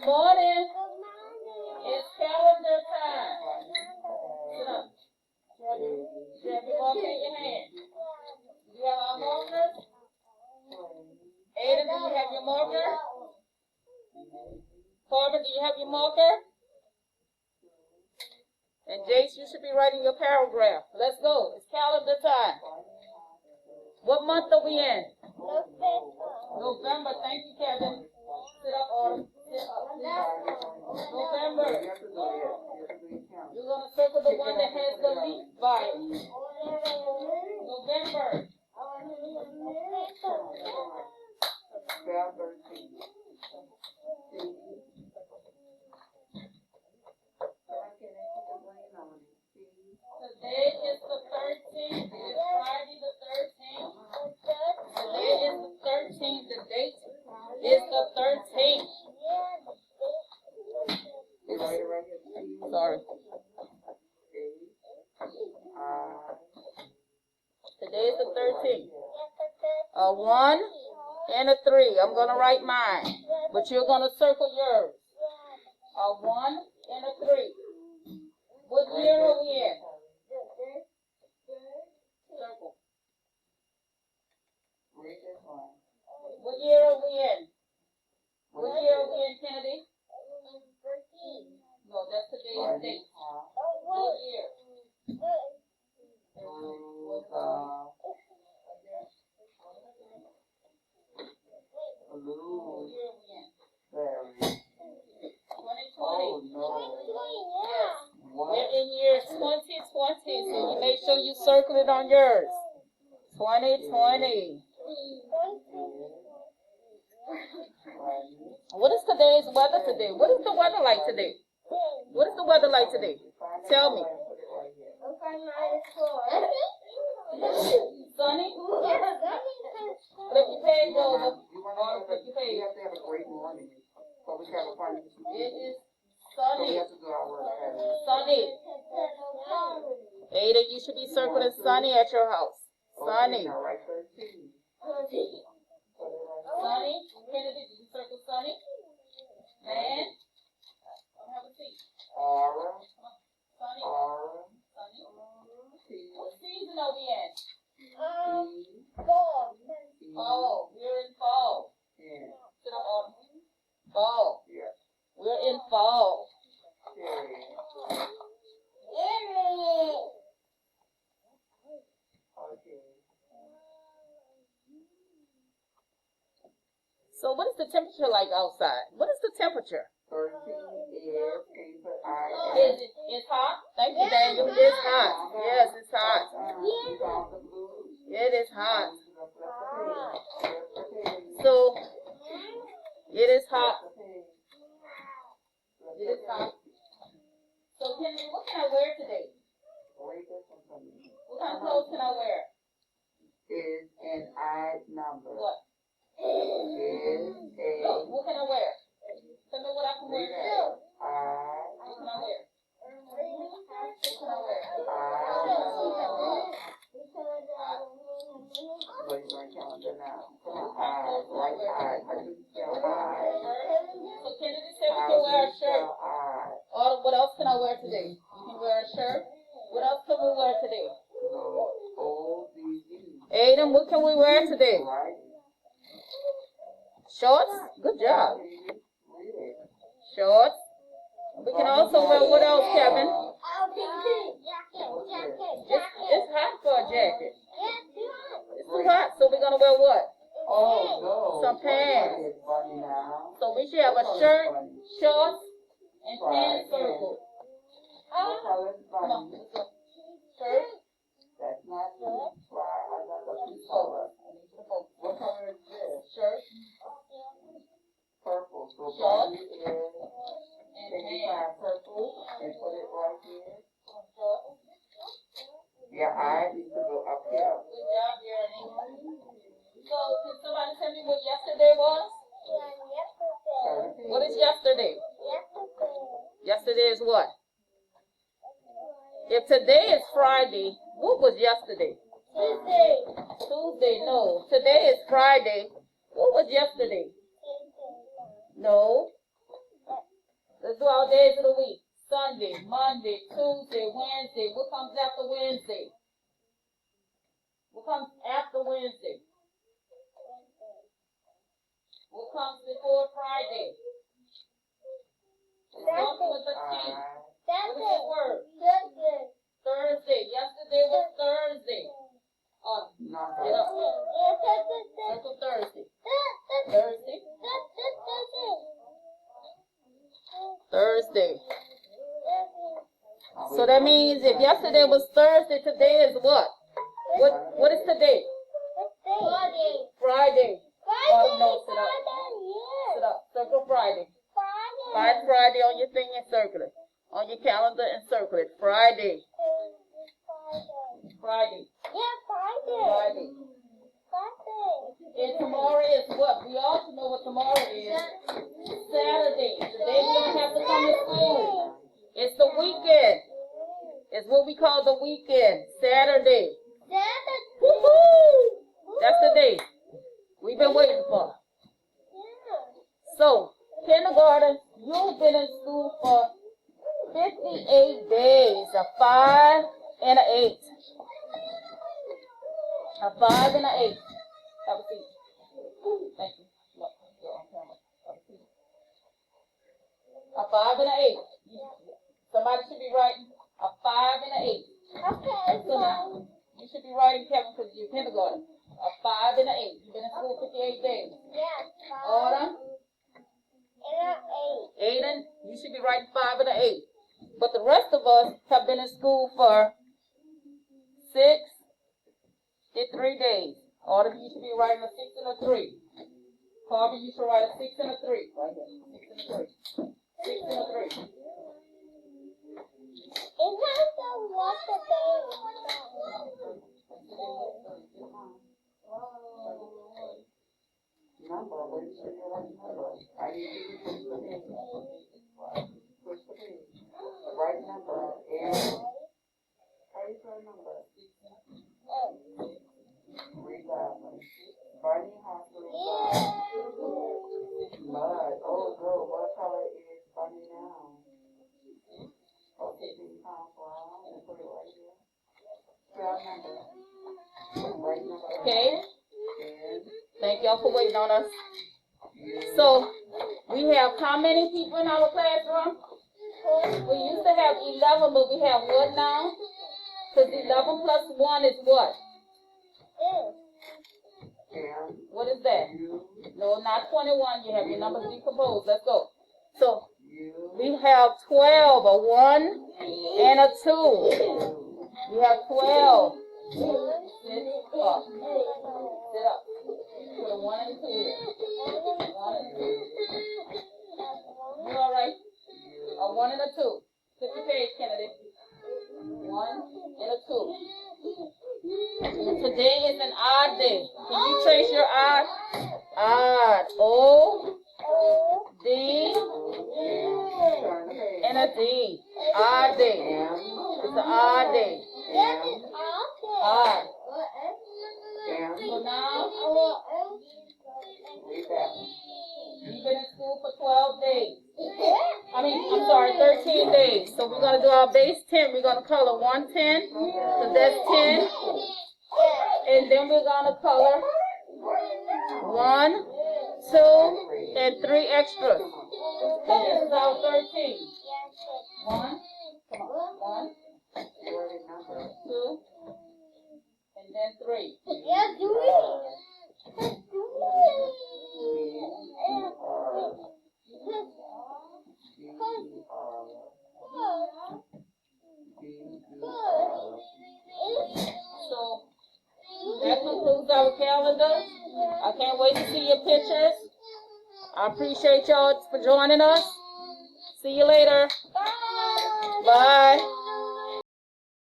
morning. It's calendar time. Sit up. You have your marker in your hand. Do you have our markers? Ada, do you have your marker? Corbin, do you have your marker? And Jace, you should be writing your paragraph. Let's go. It's calendar time. What month are we in? November. Thank you, Kevin. Sit up, Autumn. Sit up. November. You're going to circle the one that has the leaf by it. November. Today is the 13th. It's Friday the 13th. Today is the 13th. The date is the 13th. Sorry. Today is the 13th. A 1 and a 3. I'm going to write mine, but you're going to circle yours. A 1 and a 3. What year are we in? Circle. What year are we in? What year are we in, Kennedy? No, that's today's date. What year? What year are we in? 2020. Yes. We're in year 2020, so you make sure you circle it on yours. 2020. What is today's weather today? What is the weather like today? What is the weather like today? Tell me. Sunny? Flip your page over. Flip your page. We have to have a great morning. So we have a fun. It is sunny. So we have to do our work. Sunny. Ada, you should be circling sunny at your house. Sunny. Sunny. Kennedy, did you circle sunny? Man. Have a seat. Aura. Sunny. Aura. Sunny. What season are we in? Fall. Fall. We're in fall. Yeah. Sit up, Autumn. Fall. Yeah. We're in fall. Yeah. Okay. So what is the temperature like outside? What is the temperature? 13 is, can you put I? It's hot? Thank you, Daniel. It's hot. Yes, it's hot. It is hot. So, it is hot. It is hot. So, Kennedy, what can I wear today? What kind of clothes can I wear? Is an odd number. What? Is a. No, what can I wear? Tell me what I can wear today. What can I wear? What can I wear? What is our calendar now? Right. So Kennedy said we can wear a shirt. Autumn, what else can I wear today? You can wear a shirt. What else can we wear today? Aiden, what can we wear today? Shorts? Good job. Shorts. We can also wear what else, Kevin? It's hot for a jacket. It's too hot, so we're going to wear what? Some pants. So we should have a shirt, shorts, and pants circle. Come on, let's go. Shirt. That's not true. What color is this? Shirt. Purple. So Shorts. and pants. Purple and put it right here. Your eye needs to go up here. Good job, Jeremy. So, can somebody tell me what yesterday was? What is yesterday? Yesterday is what? If today is Friday, what was yesterday? Tuesday, no. Today is Friday. What was yesterday? No. Let's do our days of the week. Sunday, Monday, Tuesday, Wednesday. What comes after Wednesday? What comes after Wednesday? What comes before Friday? It starts with a T. What is the word? Thursday. Yesterday was Thursday. Get up. Circle Thursday. Thursday. Thursday. So that means if yesterday was Thursday, today is what? What is today? Friday. Oh, no, sit up. Sit up. Circle Friday. Find Friday on your thing and circle it. On your calendar and circle it. Friday. Friday. Friday. And tomorrow is what? We also know what tomorrow is. Saturday. The day we don't have to come to school. It's the weekend. It's what we call the weekend. Saturday. Woo-hoo! That's the day we've been waiting for. So, kindergarten, you've been in school for 58 days. A 5 and an 8. A 5 and an 8. Have a seat. Thank you. Look, you're on camera. Have a seat. A 5 and an 8. Somebody should be writing a 5 and an 8. Okay. So now, you should be writing, Kevin, because you're kindergarten. A 5 and an 8. You've been in school 58 days. Yes. Order. And an 8. Aiden, you should be writing 5 and an 8. But the rest of us have been in school for 63 days. All of you should be writing a 6 and a 3. Carver, you should write a 6 and a 3. Right here. 6 and a 3. 6 and a 3. It has to watch the day. Number, where you should write number. I need you to push the page. Push the page. Write number. And how you spell number? Read that one. Barney Hospital. Mud. Oh, girl, what color is Barney now? Oh, 15 pounds brown. And put it right here. Spell number. Write number. Okay. And Thank y'all for waiting on us. So, we have how many people in our classroom? We used to have 11, but we have what now? Because 11 plus 1 is what? and What is that? you, No, not 21. You have your numbers decomposed. Let's go. So, you, we have 12, a 1 and a 2. We have 12. Sit up. Sit up. Put a 1 and a 2 here. 1 and a 2. You all right? A 1 and a 2. Flip your page, Kennedy. 1 and a 2. And today is an odd day. Can you trace your odd? Odd. O, D, turn the page. and a D. Odd day. It's an odd day. Odd. And So now, read that. you've been in school for 12 days. I'm sorry, 13 days. So we're going to do our base 10. We're going to color 110, because that's 10. And then we're going to color 1, 2, and 3 extras. And this is our 13. 1, come on, 1, Word number. 2, and then 3. Yeah, do it. So that concludes our calendar. I can't wait to see your pictures. I appreciate y'all for joining us. See you later. Bye. Bye.